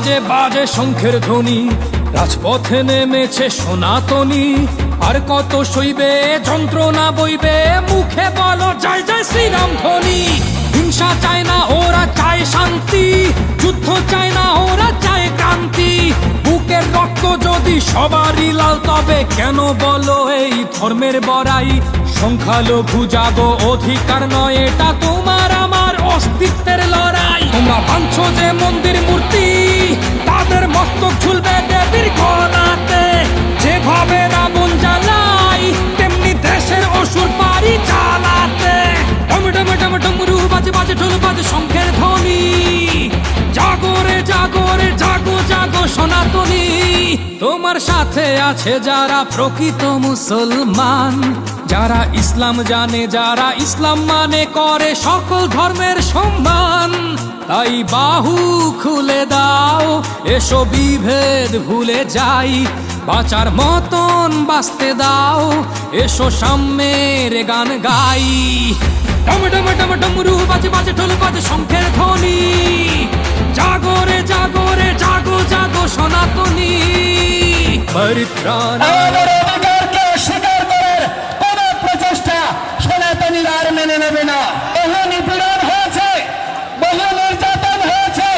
বাজে বাজে শঙ্খের ধ্বনি, রাজপথে নেমেছে সনাতনী। আর কত সইবে যন্ত্রণা বইবে, মুখে বলো জয় জয় শ্রীরাম ধ্বনি। হিংসা চায় না ওরা চায় শান্তি, যুদ্ধ চায় না ওরা চায় ক্রান্তি। বুকের রক্ত যদি সবারই লাল, তবে কেন বলো এই ধর্মের বড়াই? সংখ্যালঘু জাগো, অধিকার নয় এটা তোমার আমার অস্তিত্বের লড়াই। তোমরা ভাঙছো যে মন্দির মূর্তি, তাদের মস্তক ঝুলবে দেবীর গলাতে। যেভাবে রাবণ জ্বালাই, তেমনি দেশের অসুর পারি চালাতে। ডম ডম ডম ডমরু বাজে বাজে ঢোল বাজে শঙ্খের ধ্বনি। জাগো রে জাগো রে জাগো জাগো সনাতনী। তোমার সাথে আছে যারা প্রকৃত মুসলমান, যারা ইসলাম জানে, যারা ইসলাম মানে, করে সকল ধর্মের সম্মান। তাই বাহু খুলে দাও, এসো বিভেদ ভুলে যাই। বাঁচার মতন বাঁচতে দাও, এসো সাম্যের গান গাই। ডম ডম ডম ডমরু বাজে বাজে ঢোল বাজে শঙ্খের ধ্বনি। জাগো রে জাগো রে জাগো জাগো সনাতনী। পরিত্রাণ স্বীকার করার কোন প্রচেষ্টা সনাতনীরা আর মেনে নেবে না। বহু নিপীড়ন হয়েছে, বহু নির্যাতন হয়েছে,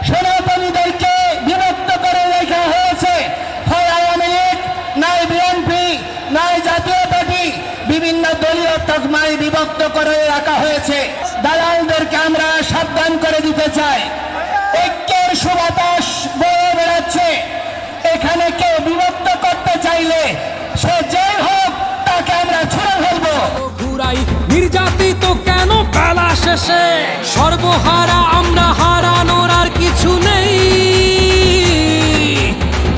সনাতনীদেরকে বিভক্ত করে রাখা হয়েছে। হয় আওয়ামী লীগ, নাই বিএনপি, নাই জাতীয় পার্টি, বিভিন্ন দলীয় তকমায় বিভক্ত করে রাখা হয়েছে। দালালদেরকে আমরা সাবধান করে দিতে চাই, ঐক্যের সুবাতাস বয়ে বেড়াচ্ছে। এখানে কেউ বিভক্ত করতে চাইলে সে যেই হোক, তাকে আমরা ছুঁড়ে ফেলবো। ঘুরাই নির্যাতিত কেন বেলা শেষে, সর্বহারা আমরা, হারানোর আর কিছু নেই।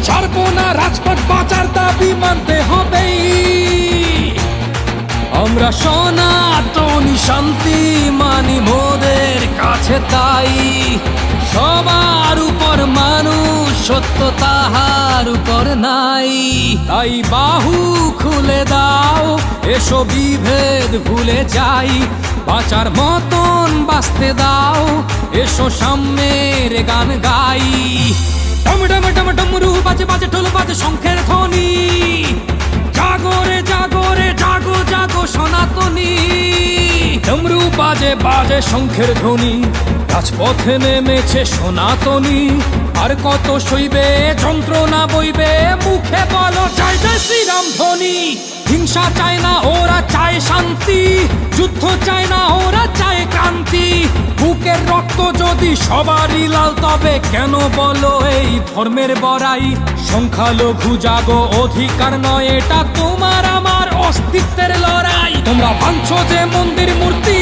ছাড়বো না রাজপথ, বাঁচার দাবি মানতে হবেই। আমরা সনাতনী শান্তি মানি মোদের কাছে, তাই সবার উপর মানুষ, সত্য তাহার উপর নাই। তাই বাহু খুলে দাও, এসো বিভেদ ভুলে যাই। বাঁচার মতন বাঁচতে দাও, এসো সাম্যের গান গাই। ডম ডম ডম ডমরু বাজে বাজে ঢোল বাজে শঙ্খের ধ্বনি। জাগো রে জাগো রে জাগো জাগো সনাতনী। ডমরু বাজে বাজে শঙ্খের ধ্বনি, রাজপথে নেমেছে সনাতনী। আর কত সইবে যন্ত্রণা বইবে, মুখে বলো জয় জয় শ্রীরাম ধ্বনি। হিংসা চায় না ওরা চায় শান্তি, যুদ্ধ চায় না ওরা চায় ক্রান্তি। বুকের রক্ত যদি সবারই লাল, তবে কেন বলো এই ধর্মের বড়াই? সংখ্যালঘু জাগো, অধিকার নয় এটা তোমার আমার অস্তিত্বের লড়াই। তোমরা ভাঙছো যে মন্দির মূর্তি,